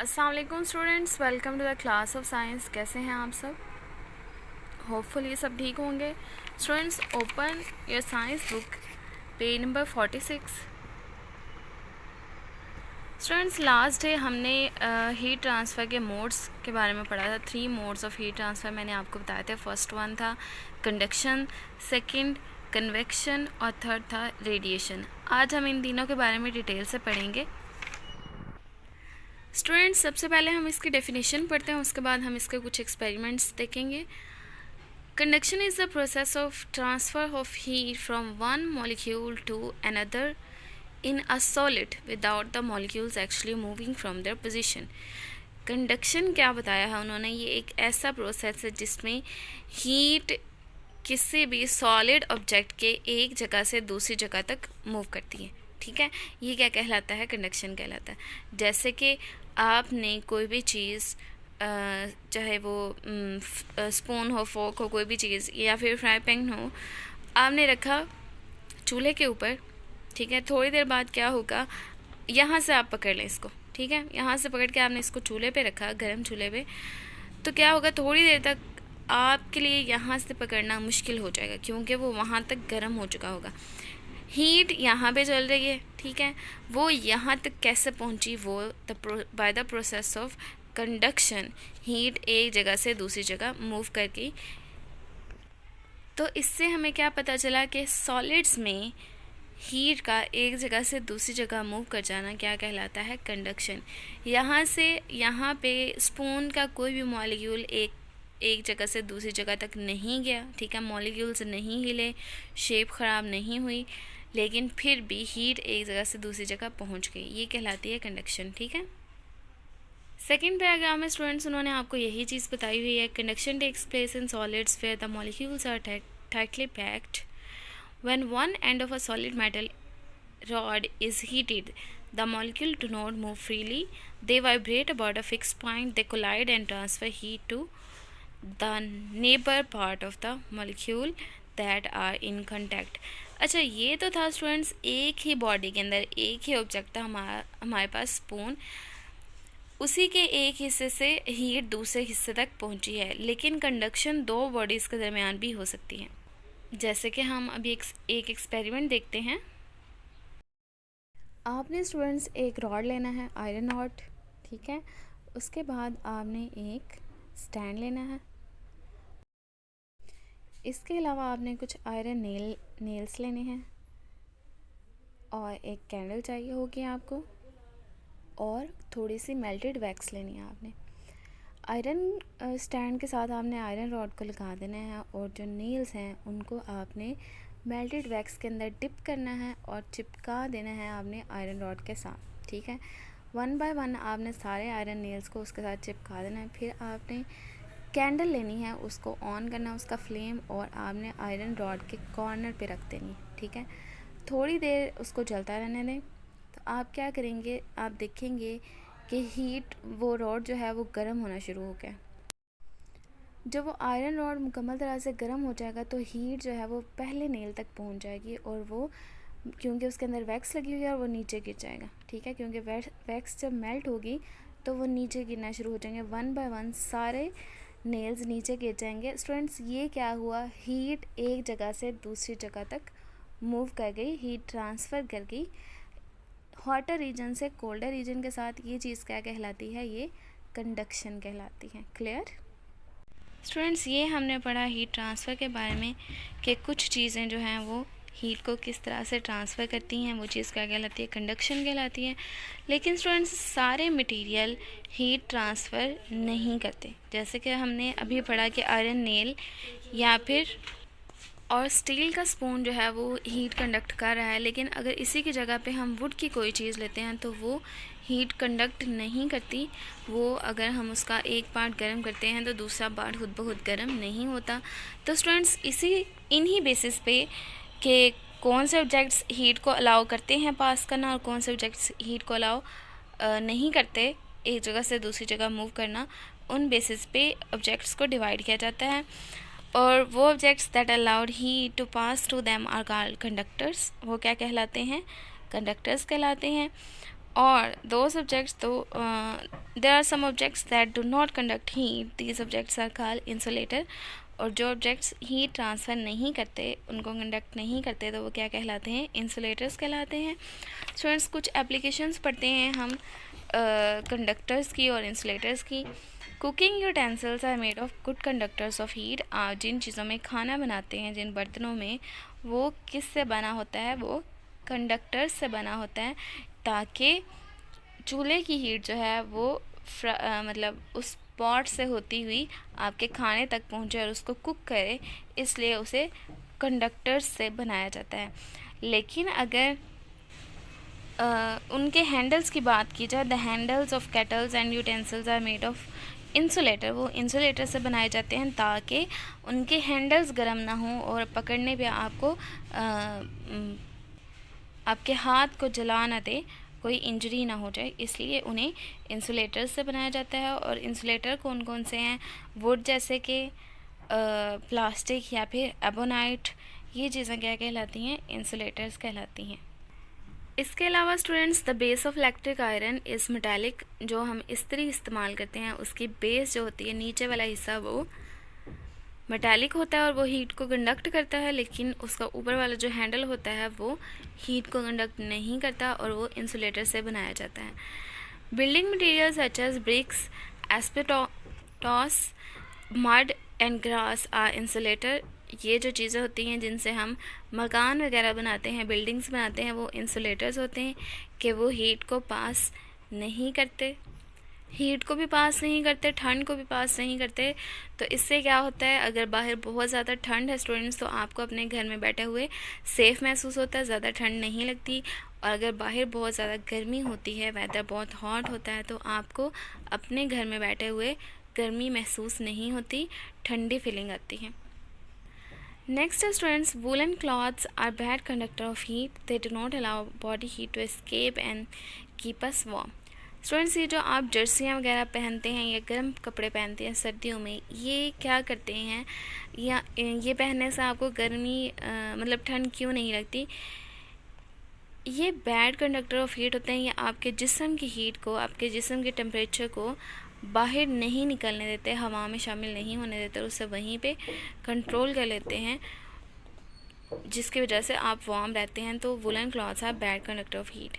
अस्सलाम वालेकुम students, welcome to the class of science. कैसे हैं आप सब? होपफुली सब ठीक होंगे। Students, open your science book, page number 46। Students, last day हमने हीट ट्रांसफ़र के मोड्स के बारे में पढ़ा था। 3 मोड्स ऑफ हीट ट्रांसफ़र मैंने आपको बताया था। फर्स्ट वन था कंडक्शन, सेकंड कन्वेक्शन और थर्ड था रेडिएशन। आज हम इन तीनों के बारे में डिटेल से पढ़ेंगे। स्टूडेंट्स, सबसे पहले हम इसकी डेफिनेशन पढ़ते हैं, उसके बाद हम इसके कुछ एक्सपेरिमेंट्स देखेंगे। Conduction is the process of transfer of heat from one molecule to another in a solid without the molecules actually moving from their position. Conduction क्या बताया है उन्होंने? ये एक ऐसा प्रोसेस है जिसमें हीट किसी भी सॉलिड ऑब्जेक्ट के एक जगह से दूसरी जगह तक मूव करती है। ठीक है, ये क्या कहलाता है? कंडक्शन कहलाता है। जैसे कि आपने कोई भी चीज़, चाहे वो स्पून हो, फोक हो, कोई भी चीज़, या फिर फ्राई पैन हो, आपने रखा चूल्हे के ऊपर। ठीक है, थोड़ी देर बाद क्या होगा, यहाँ से आप पकड़ लें इसको। ठीक है, यहाँ से पकड़ के आपने इसको चूल्हे पे रखा, गर्म चूल्हे पे, तो क्या होगा, थोड़ी देर तक आपके लिए यहाँ से पकड़ना मुश्किल हो जाएगा क्योंकि वो वहाँ तक गर्म हो चुका होगा। हीट यहाँ पे चल रही है। ठीक है, वो यहाँ तक कैसे पहुँची? वो by the process of conduction, heat एक जगह से दूसरी जगह मूव करके। तो इससे हमें क्या पता चला कि सॉलिड्स में हीट का एक जगह से दूसरी जगह मूव कर जाना क्या कहलाता है? कंडक्शन। यहाँ से यहाँ पे स्पून का कोई भी मॉलिक्यूल एक जगह से दूसरी जगह तक नहीं गया। ठीक है, मॉलिक्यूल्स नहीं हिले, शेप ख़राब नहीं हुई, लेकिन फिर भी हीट एक जगह से दूसरी जगह पहुंच गई। ये कहलाती है कंडक्शन। ठीक है, सेकेंड पैराग्राफ में स्टूडेंट्स उन्होंने आपको यही चीज़ बताई हुई है। Conduction takes place in solids where the molecules are tightly packed. When one end of a solid metal rod is heated, the molecule do not move freely. They vibrate about a fixed point. They collide and transfer heat to the neighbor part of the molecule that are in contact. अच्छा, ये तो था students एक ही body के अंदर एक ही object था हमारे पास स्पून, उसी के एक हिस्से से हीट दूसरे हिस्से तक पहुंची है। लेकिन कंडक्शन दो बॉडीज़ के दरमियान भी हो सकती है। जैसे कि हम अभी एक एक्सपेरिमेंट देखते हैं। आपने स्टूडेंट्स एक रॉड लेना है, आयरन रॉड। ठीक है, उसके बाद आपने एक स्टैंड लेना है। इसके अलावा आपने कुछ आयरन नेल्स लेने हैं और एक कैंडल चाहिए होगी आपको, और थोड़ी सी मेल्टेड वैक्स लेनी है आपने। आयरन स्टैंड के साथ आपने आयरन रॉड को लगा देना है और जो नेल्स हैं उनको आपने मेल्टेड वैक्स के अंदर डिप करना है और चिपका देना है आपने आयरन रॉड के साथ। ठीक है, वन बाय वन आपने सारे आयरन नेल्स को उसके साथ चिपका देना है। फिर आपने कैंडल लेनी है, उसको ऑन करना है उसका फ्लेम, और आपने आयरन रॉड के कॉर्नर पे रख देनी है। ठीक है, थोड़ी देर उसको जलता रहने दें। तो आप क्या करेंगे, आप देखेंगे कि हीट, वो रॉड जो है वो गर्म होना शुरू हो गया। जब वो आयरन रॉड मुकम्मल तरह से गर्म हो जाएगा तो हीट जो है वो पहले नेल तक पहुंच जाएगी, और वो, क्योंकि उसके अंदर वैक्स लगी हुई है, और वो नीचे गिर जाएगा। ठीक है, क्योंकि वैक्स जब मेल्ट होगी तो वो नीचे गिरना शुरू हो जाएंगे। वन बाय वन सारे नेल्स नीचे गिर जाएंगे। स्टूडेंट्स, ये क्या हुआ, हीट एक जगह से दूसरी जगह तक मूव कर गई, हीट ट्रांसफ़र कर गई हॉटर रीजन से कोल्डर रीजन के साथ। ये चीज़ क्या कहलाती है? ये कंडक्शन कहलाती है। क्लियर स्टूडेंट्स, ये हमने पढ़ा हीट ट्रांसफ़र के बारे में कि कुछ चीज़ें जो हैं वो हीट को किस तरह से ट्रांसफ़र करती हैं, वो चीज़ क्या कहलाती है? कंडक्शन कहलाती है। लेकिन स्टूडेंट्स, सारे मटेरियल हीट ट्रांसफ़र नहीं करते। जैसे कि हमने अभी पढ़ा कि आयरन नेल या फिर और स्टील का स्पून जो है वो हीट कंडक्ट कर रहा है, लेकिन अगर इसी की जगह पे हम वुड की कोई चीज़ लेते हैं तो वो हीट कंडक्ट नहीं करती। वो, अगर हम उसका एक पार्ट गर्म करते हैं तो दूसरा पार्ट खुद ब खुद गर्म नहीं होता। तो स्टूडेंट्स, इन्हीं बेसिस पे कि कौन से ऑब्जेक्ट्स हीट को अलाउ करते हैं पास करना और कौन से ऑब्जेक्ट्स हीट को अलाउ नहीं करते एक जगह से दूसरी जगह मूव करना, उन बेसिस पे ऑब्जेक्ट्स को डिवाइड किया जाता है। और वो objects that allowed heat to pass through them are called conductors. वो क्या कहलाते हैं? कंडक्टर्स कहलाते हैं। or those objects though there are some objects that do not conduct heat, these objects are called insulator. और जो ऑब्जेक्ट्स हीट ट्रांसफ़र नहीं करते, उनको कंडक्ट नहीं करते, तो वो क्या कहलाते हैं? इंसुलेटर्स कहलाते हैं। स्टूडेंट्स कुछ एप्लीकेशंस पढ़ते हैं हम कंडक्टर्स की और इंसुलेटर्स की। Cooking utensils are made of good conductors of heat. आप जिन चीज़ों में खाना बनाते हैं, जिन बर्तनों में, वो किससे बना होता है? वो कंडक्टर्स से बना होता है, ताकि चूल्हे की हीट जो है वो मतलब उस पॉट से होती हुई आपके खाने तक पहुंचे और उसको कुक करे, इसलिए उसे कंडक्टर्स से बनाया जाता है। लेकिन अगर उनके हैंडल्स की बात की जाए, the handles of kettles and utensils are made of insulator. वो इंसुलेटर से बनाए जाते हैं ताकि उनके हैंडल्स गर्म ना हों और पकड़ने पे आपको आपके हाथ को जला ना दे, कोई इंजरी ना हो जाए, इसलिए उन्हें इंसुलेटर से बनाया जाता है। और इंसुलेटर कौन कौन से हैं? वुड जैसे कि प्लास्टिक या फिर एबोनाइट, ये चीज़ें क्या कहलाती हैं? इंसुलेटर्स कहलाती हैं। इसके अलावा students, the base of electric iron is metallic. जो हम इस्त्री इस्तेमाल करते हैं, उसकी बेस जो होती है, नीचे वाला हिस्सा, वो मेटालिक होता है और वो हीट को कंडक्ट करता है, लेकिन उसका ऊपर वाला जो हैंडल होता है वो हीट को कंडक्ट नहीं करता और वो इंसुलेटर से बनाया जाता है। Building materials such as bricks, asbestos, mud and grass are insulator. ये जो चीज़ें होती हैं जिनसे हम मकान वगैरह बनाते हैं, बिल्डिंग्स बनाते हैं, वो इंसुलेटर्स होते हैं कि वो हीट को पास नहीं करते, हीट को भी पास नहीं करते, ठंड को भी पास नहीं करते। तो इससे क्या होता है? अगर बाहर बहुत ज़्यादा ठंड है स्टूडेंट्स, तो आपको अपने घर में बैठे हुए सेफ़ महसूस होता है, ज़्यादा ठंड नहीं लगती। और अगर बाहर बहुत ज़्यादा गर्मी होती है, वेदर बहुत हॉट होता है, तो आपको अपने घर में बैठे हुए गर्मी महसूस नहीं होती, ठंडी फीलिंग आती है। Next students, woollen clothes are bad conductor of heat, they do not allow body heat to escape and keep us warm. Students, ये जो आप जर्सियाँ वगैरह पहनते हैं या गर्म कपड़े पहनते हैं सर्दियों में, ये क्या करते हैं, या ये पहनने से आपको गर्मी मतलब ठंड क्यों नहीं लगती? ये बैड कंडक्टर ऑफ हीट होते हैं। ये आपके जिस्म की हीट को, आपके जिस्म के टेम्परेचर को बाहर नहीं निकलने देते, हवा में शामिल नहीं होने देते, उससे वहीं पे कंट्रोल कर लेते हैं, जिसकी वजह से आप वार्म रहते हैं। तो woollen clothes are bad conductor of heat.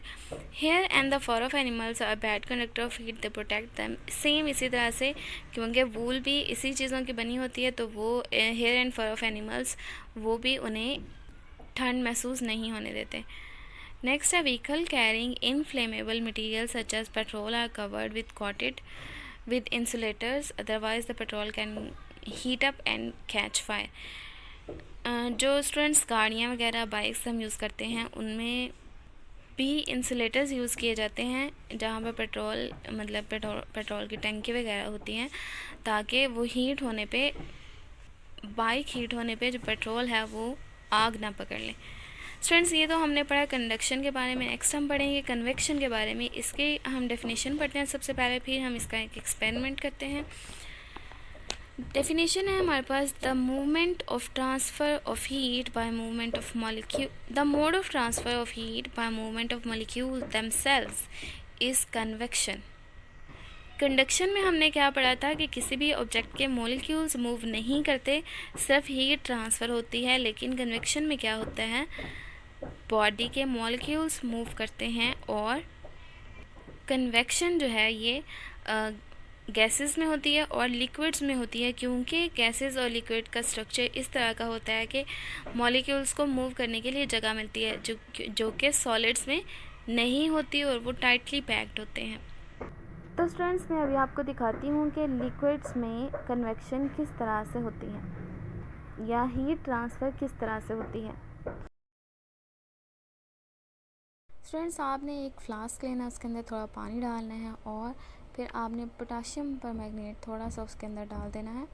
Hair and the fur of animals are bad conductor of heat, they protect them. Same इसी तरह से, क्योंकि वूल भी इसी चीज़ों की बनी होती है, तो वो hair and fur of animals, वो भी उन्हें ठंड महसूस नहीं होने देते। नेक्स्ट है vehicle carrying inflammable material such as petrol are covered with coated with insulators, otherwise the petrol can heat up and catch fire. जो स्टूडेंट्स गाड़ियाँ वगैरह बाइक्स हम यूज़ करते हैं, उनमें भी इंसुलेटर्स यूज़ किए जाते हैं जहाँ पर पेट्रोल मतलब पेट्रोल की टंकी वगैरह होती हैं, ताकि वो हीट होने पे, बाइक हीट होने पे जो पेट्रोल है वो आग ना पकड़ ले। स्टूडेंट्स, ये तो हमने पढ़ा कंडक्शन के बारे में। नेक्स्ट हम पढ़ेंगे कन्वेक्शन के बारे में। इसके हम डेफिनेशन पढ़ते हैं सबसे पहले, फिर हम इसका एक एक्सपेरिमेंट करते हैं। डेफिनेशन है हमारे पास, the movement of transfer of heat by movement of molecule, the mode of transfer of heat by movement of molecule themselves is convection. Conduction में हमने क्या पढ़ा था कि किसी भी ऑब्जेक्ट के मॉलिक्यूल्स मूव नहीं करते, सिर्फ हीट ट्रांसफ़र होती है। लेकिन कन्वेक्शन में क्या होता है? बॉडी के मॉलिक्यूल्स मूव करते हैं। और कन्वेक्शन जो है ये गैसेस में होती है और लिक्विड्स में होती है, क्योंकि गैसेस और लिक्विड का स्ट्रक्चर इस तरह का होता है कि मॉलिक्यूल्स को मूव करने के लिए जगह मिलती है, जो कि सॉलिड्स में नहीं होती और वो टाइटली पैक्ड होते हैं। तो स्टूडेंट्स, मैं अभी आपको दिखाती हूँ कि लिक्विड्स में कन्वेक्शन किस तरह से होती है या हीट ट्रांसफ़र किस तरह से होती है। स्टूडेंट्स, आपने एक फ्लास्क लेना है, उसके अंदर थोड़ा पानी डालना है और फिर आपने पोटाशियम परमैंगनेट थोड़ा सा उसके अंदर डाल देना है।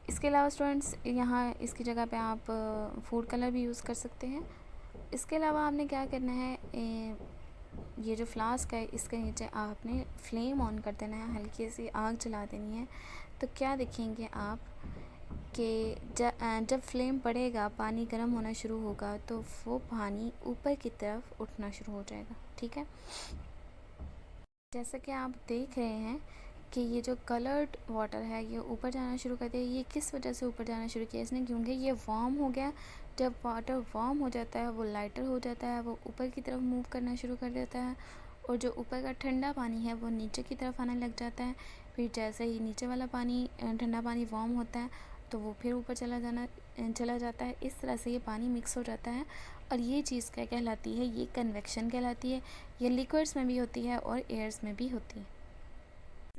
इसके अलावा स्टूडेंट्स, यहाँ इसकी जगह पे आप फूड कलर भी यूज़ कर सकते हैं। इसके अलावा आपने क्या करना है, ये जो फ्लास्क है इसके नीचे आपने फ्लेम ऑन कर देना है, हल्की सी आग जला देनी है। तो क्या देखेंगे आप कि जब फ्लेम बढ़ेगा, पानी गर्म होना शुरू होगा, तो वो पानी ऊपर की तरफ उठना शुरू हो जाएगा। ठीक है। जैसा कि आप देख रहे हैं कि ये जो कलर्ड वाटर है ये ऊपर जाना शुरू कर दिया। ये किस वजह से ऊपर जाना शुरू किया इसने, क्योंकि ये वार्म हो गया। जब वाटर वार्म हो जाता है वो लाइटर हो जाता है, वो ऊपर की तरफ मूव करना शुरू कर देता है और जो ऊपर का ठंडा पानी है वो नीचे की तरफ आने लग जाता है। फिर जैसे ही नीचे वाला पानी ठंडा पानी वार्म होता है तो वो फिर ऊपर चला जाता है। इस तरह से ये पानी मिक्स हो जाता है और ये चीज़ क्या कहलाती है, ये कन्वेक्शन कहलाती है। ये लिक्विड्स में भी होती है और एयर्स में भी होती है।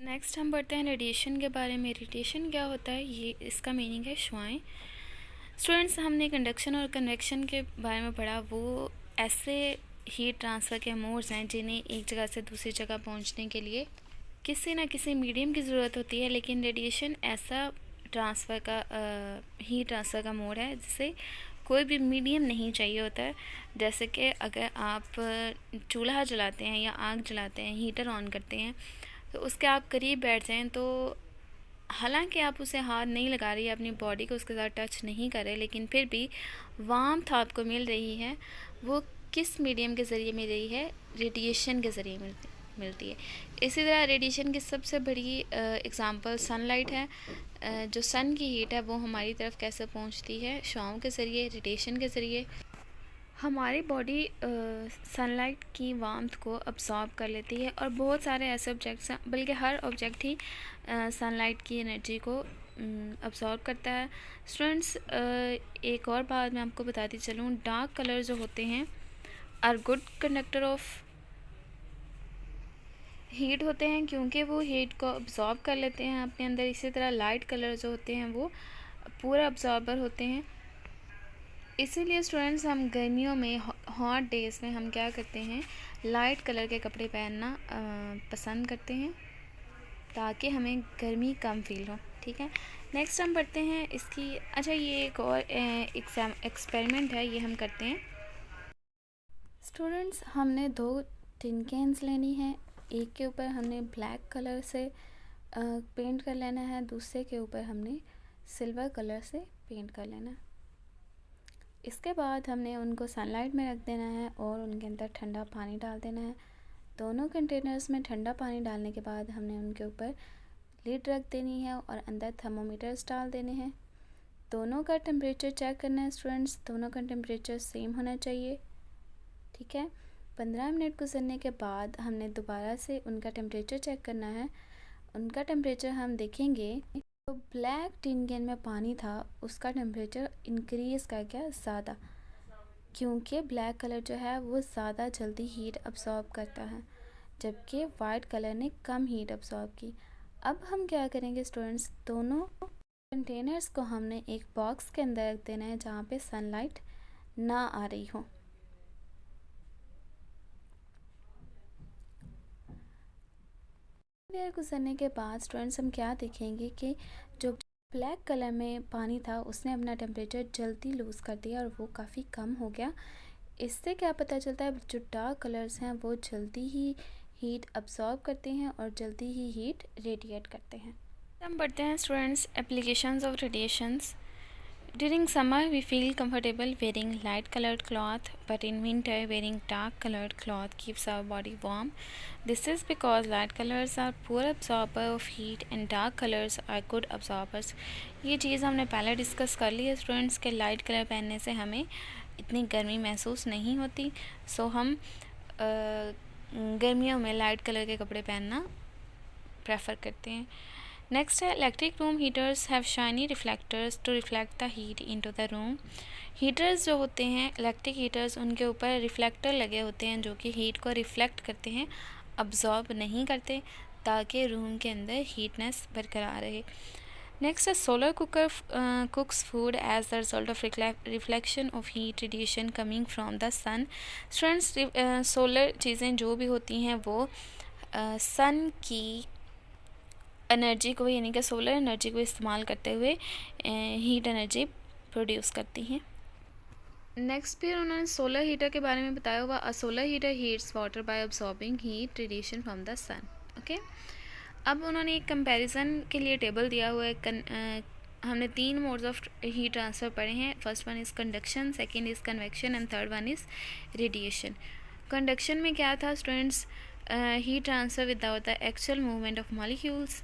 नेक्स्ट हम बढ़ते हैं रेडिएशन के बारे में। रेडिएशन क्या होता है, ये इसका मीनिंग है शुआएं। स्टूडेंट्स, हमने कंडक्शन और कन्वेक्शन के बारे में पढ़ा। वो ऐसे हीट ट्रांसफ़र के मोड्स हैं जिन्हें एक जगह से दूसरी जगह पहुंचने के लिए किसी न किसी मीडियम की ज़रूरत होती है। लेकिन रेडिएशन ऐसा हीट ट्रांसफ़र का मोड है जिसे कोई भी मीडियम नहीं चाहिए होता है। जैसे कि अगर आप चूल्हा जलाते हैं या आग जलाते हैं, हीटर ऑन करते हैं, तो उसके आप करीब बैठ जाएं तो हालांकि आप उसे हाथ नहीं लगा रही, अपनी बॉडी को उसके साथ टच नहीं कर रहे, लेकिन फिर भी वार्मथ आपको मिल रही है। वो किस मीडियम के ज़रिए मिल रही है, रेडिएशन के ज़रिए मिलती है। इसी तरह रेडिएशन की सबसे बड़ी एग्ज़ाम्पल सनलाइट है। जो सन की हीट है वो हमारी तरफ कैसे पहुंचती है, शुआओं के ज़रिए, रेडिएशन के ज़रिए। हमारी बॉडी सनलाइट की वार्मथ को अब्सॉर्ब कर लेती है और बहुत सारे ऐसे ऑब्जेक्ट्स हैं, बल्कि हर ऑब्जेक्ट ही सनलाइट की एनर्जी को अब्सॉर्ब करता है। स्टूडेंट्स, एक और बात मैं आपको बताती चलूँ, डार्क कलर जो होते हैं are good conductor of heat होते हैं, क्योंकि वो हीट को अब्सॉर्ब कर लेते हैं अपने अंदर। इसी तरह लाइट कलर जो होते हैं वो पूरा अब्सॉर्बर होते हैं। इसीलिए स्टूडेंट्स, हम गर्मियों में हॉट डेज़ में हम क्या करते हैं, लाइट कलर के कपड़े पहनना पसंद करते हैं ताकि हमें गर्मी कम फील हो। ठीक है, नेक्स्ट हम पढ़ते हैं इसकी। अच्छा, ये एक और एक्सपेरिमेंट है, ये हम करते हैं। स्टूडेंट्स, हमने 2 टिन कैंस लेनी है। एक के ऊपर हमने ब्लैक कलर से पेंट कर लेना है, दूसरे के ऊपर हमने सिल्वर कलर से पेंट कर लेना है। इसके बाद हमने उनको सनलाइट में रख देना है और उनके अंदर ठंडा पानी डाल देना है। दोनों कंटेनर्स में ठंडा पानी डालने के बाद हमने उनके ऊपर लिड रख देनी है और अंदर थर्मोमीटर्स डाल देने हैं। दोनों का टेम्परेचर चेक करना है स्टूडेंट्स, दोनों का टेम्परेचर सेम होना चाहिए। ठीक है, 15 मिनट गुजरने के बाद हमने दोबारा से उनका टेम्परेचर चेक करना है। उनका टेम्परेचर हम देखेंगे तो ब्लैक टिन कैन में पानी था, उसका टेम्परेचर इंक्रीज़ कर गया ज़्यादा, क्योंकि ब्लैक कलर जो है वो ज़्यादा जल्दी हीट अब्सॉर्ब करता है, जबकि वाइट कलर ने कम हीट अब्सॉर्ब की। अब हम क्या करेंगे स्टूडेंट्स, दोनों कंटेनर्स को हमने एक बॉक्स के अंदर रख देना है जहाँ पे सनलाइट ना आ रही हो। देर गुजरने के बाद स्टूडेंट्स, हम क्या देखेंगे कि जो ब्लैक कलर में पानी था उसने अपना टेम्परेचर जल्दी लूज़ कर दिया और वो काफ़ी कम हो गया। इससे क्या पता चलता है, जो डार्क कलर्स हैं वो जल्दी ही हीट अब्सॉर्ब करते हैं और जल्दी ही हीट रेडिएट करते हैं। हम पढ़ते हैं students, applications of radiations. During summer, we feel comfortable wearing light colored cloth, but in winter, wearing dark colored cloth keeps our body warm. This is because light colors are poor absorber of heat and dark colors are good absorbers. ये चीज़ हमने पहले discuss कर ली है students के light colour पहनने से हमें इतनी गर्मी महसूस नहीं होती। सो हम गर्मियों में लाइट कलर के कपड़े पहनना प्रेफर करते हैं। नेक्स्ट है, electric room heaters have shiny reflectors to reflect the heat into the room. Heaters जो होते हैं, इलेक्ट्रिक हीटर्स, उनके ऊपर रिफ्लेक्टर लगे होते हैं जो कि हीट को रिफ्लेक्ट करते हैं, अब्जॉर्ब नहीं करते, ताकि रूम के अंदर हीटनेस बरकरार रहे। नेक्स्ट है, solar cooker cooks food as the result of reflection of heat radiation coming from the sun. Students, solar चीज़ें जो भी होती हैं वो सन की एनर्जी को, यानी कि सोलर एनर्जी को इस्तेमाल करते हुए हीट एनर्जी प्रोड्यूस करती हैं। नेक्स्ट फिर उन्होंने सोलर हीटर के बारे में बताया हुआ, a solar heater heats water by absorbing heat radiation from the sun. Okay, अब उन्होंने एक कंपैरिजन के लिए टेबल दिया हुआ है। हमने 3 मोड्स ऑफ हीट ट्रांसफ़र पढ़े हैं। First one is conduction, second is convection and third one is radiation. Conduction में क्या था students, heat transfer without the actual movement of molecules.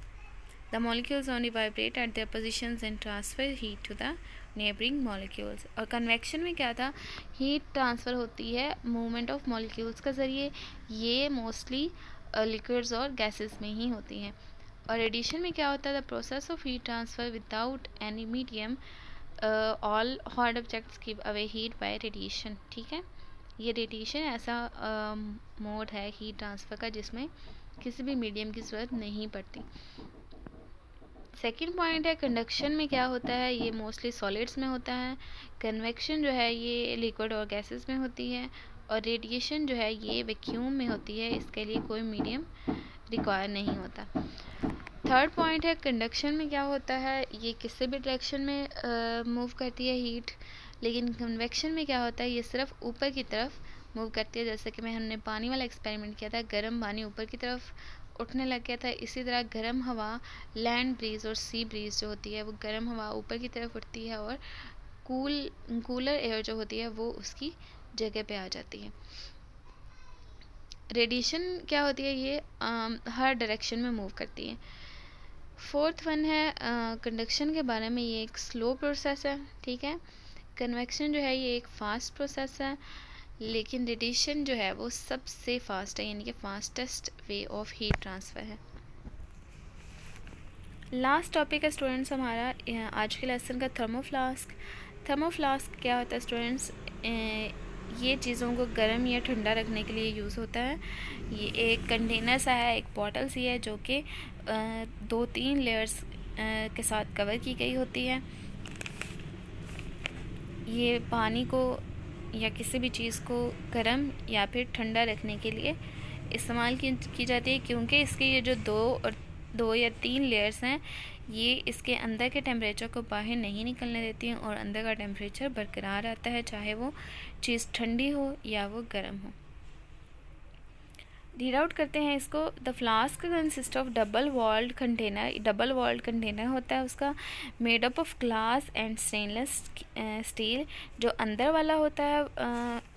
The molecules only vibrate at their positions and transfer heat to the neighboring molecules. और convection में क्या था, heat transfer होती है movement of molecules के ज़रिए, ये मोस्टली लिक्विड्स और गैसेस में ही होती हैं. और रेडिएशन में क्या होता है, the process of heat transfer without any medium, all hot objects give away heat bye radiation. ठीक है, ये रेडिएशन ऐसा मोड है हीट ट्रांसफ़र का जिसमें किसी भी मीडियम की ज़रूरत नहीं पड़ती. सेकेंड पॉइंट है कंडक्शन में क्या होता है, ये मोस्टली सॉलिड्स में होता है. कन्वेक्शन जो है ये लिक्विड और गैसेस में होती है. और रेडिएशन जो है ये वैक्यूम में होती है, इसके लिए कोई मीडियम रिक्वायर नहीं होता. थर्ड पॉइंट है कंडक्शन में क्या होता है, ये किसी भी डायरेक्शन में मूव करती है हीट. लेकिन कन्वेक्शन में क्या होता है, ये सिर्फ ऊपर की तरफ मूव करती है. जैसे कि हमने पानी वाला एक्सपेरिमेंट किया था, गर्म पानी ऊपर की तरफ उठने लग गया था. इसी तरह गर्म हवा, लैंड ब्रीज और सी ब्रीज जो होती है वो गर्म हवा ऊपर की तरफ उठती है और कूलर एयर जो होती है वो उसकी जगह पे आ जाती है. रेडिएशन क्या होती है, ये हर डायरेक्शन में मूव करती है. फोर्थ वन है कंडक्शन के बारे में, ये एक स्लो प्रोसेस है. ठीक है, कन्वेक्शन जो है ये एक फास्ट प्रोसेस है, लेकिन रेडिएशन जो है वो सबसे फास्ट है, यानी कि fastest way of heat transfer है. लास्ट टॉपिक है स्टूडेंट्स हमारा आज के लेसन का थर्मोफ्लास्क. थर्मोफ्लास्क क्या होता है स्टूडेंट्स, ये चीज़ों को गर्म या ठंडा रखने के लिए यूज़ होता है. ये एक कंटेनर सा है, एक बॉटल सी है जो कि 2-3 लेयर्स के साथ कवर की गई होती है. ये पानी को या किसी भी चीज़ को गर्म या फिर ठंडा रखने के लिए इस्तेमाल की जाती है, क्योंकि इसके ये जो 2 या 3 लेयर्स हैं ये इसके अंदर के टेम्परेचर को बाहर नहीं निकलने देती हैं और अंदर का टेम्परेचर बरकरार रहता है, चाहे वो चीज़ ठंडी हो या वो गर्म हो. रीड आउट करते हैं इसको. The flask consist of double walled container. Double walled container होता है उसका, made up of glass and stainless steel. जो अंदर वाला होता है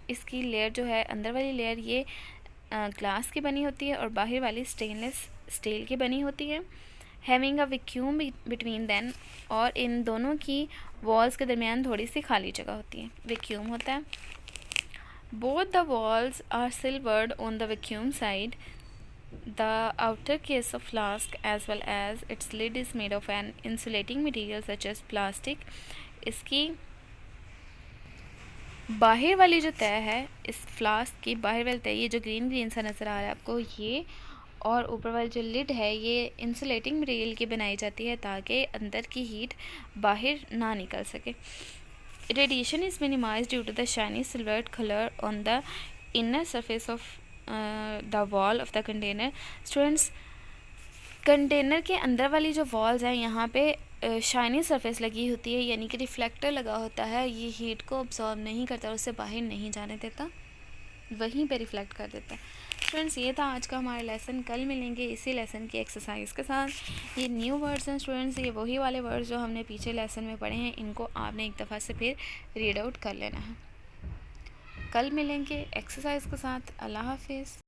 इसकी लेयर जो है, अंदर वाली लेयर ये ग्लास की बनी होती है और बाहर वाली स्टेनलेस स्टील की बनी होती है. Having a vacuum between then, और इन दोनों की वॉल्स के दरमियान थोड़ी सी खाली जगह होती है, वैक्यूम होता है. Both the walls are silvered on the vacuum side. The outer case of flask as well as its lid is made of an insulating material such as plastic. इसकी बाहर वाली जो तय है, इस फ्लास्क की बाहर वाली तय, ये जो ग्रीन सा नज़र आ रहा है आपको ये, और ऊपर वाली जो लिड है ये इंसुलेटिंग मटेरियल की बनाई जाती है ताकि अंदर की हीट बाहर ना निकल सके. Radiation is minimized due to the shiny silvered color on the inner surface of the wall of the container. Students, container के अंदर वाली जो वॉल्स हैं यहाँ पे शाइनी सरफेस लगी होती है, यानी कि रिफ्लेक्टर लगा होता है. ये हीट को अब्सॉर्ब नहीं करता और उससे बाहर नहीं जाने देता, वहीं पे रिफ्लेक्ट कर देता है. स्टूडेंट्स, ये था आज का हमारा लेसन. कल मिलेंगे इसी लेसन की एक्सरसाइज के साथ. ये न्यू वर्ड्स हैं स्टूडेंट्स, ये वही वाले वर्ड्स जो हमने पीछे लेसन में पढ़े हैं, इनको आपने एक दफ़ा से फिर रीड आउट कर लेना है. कल मिलेंगे एक्सरसाइज के साथ. अल्लाह हाफिज़.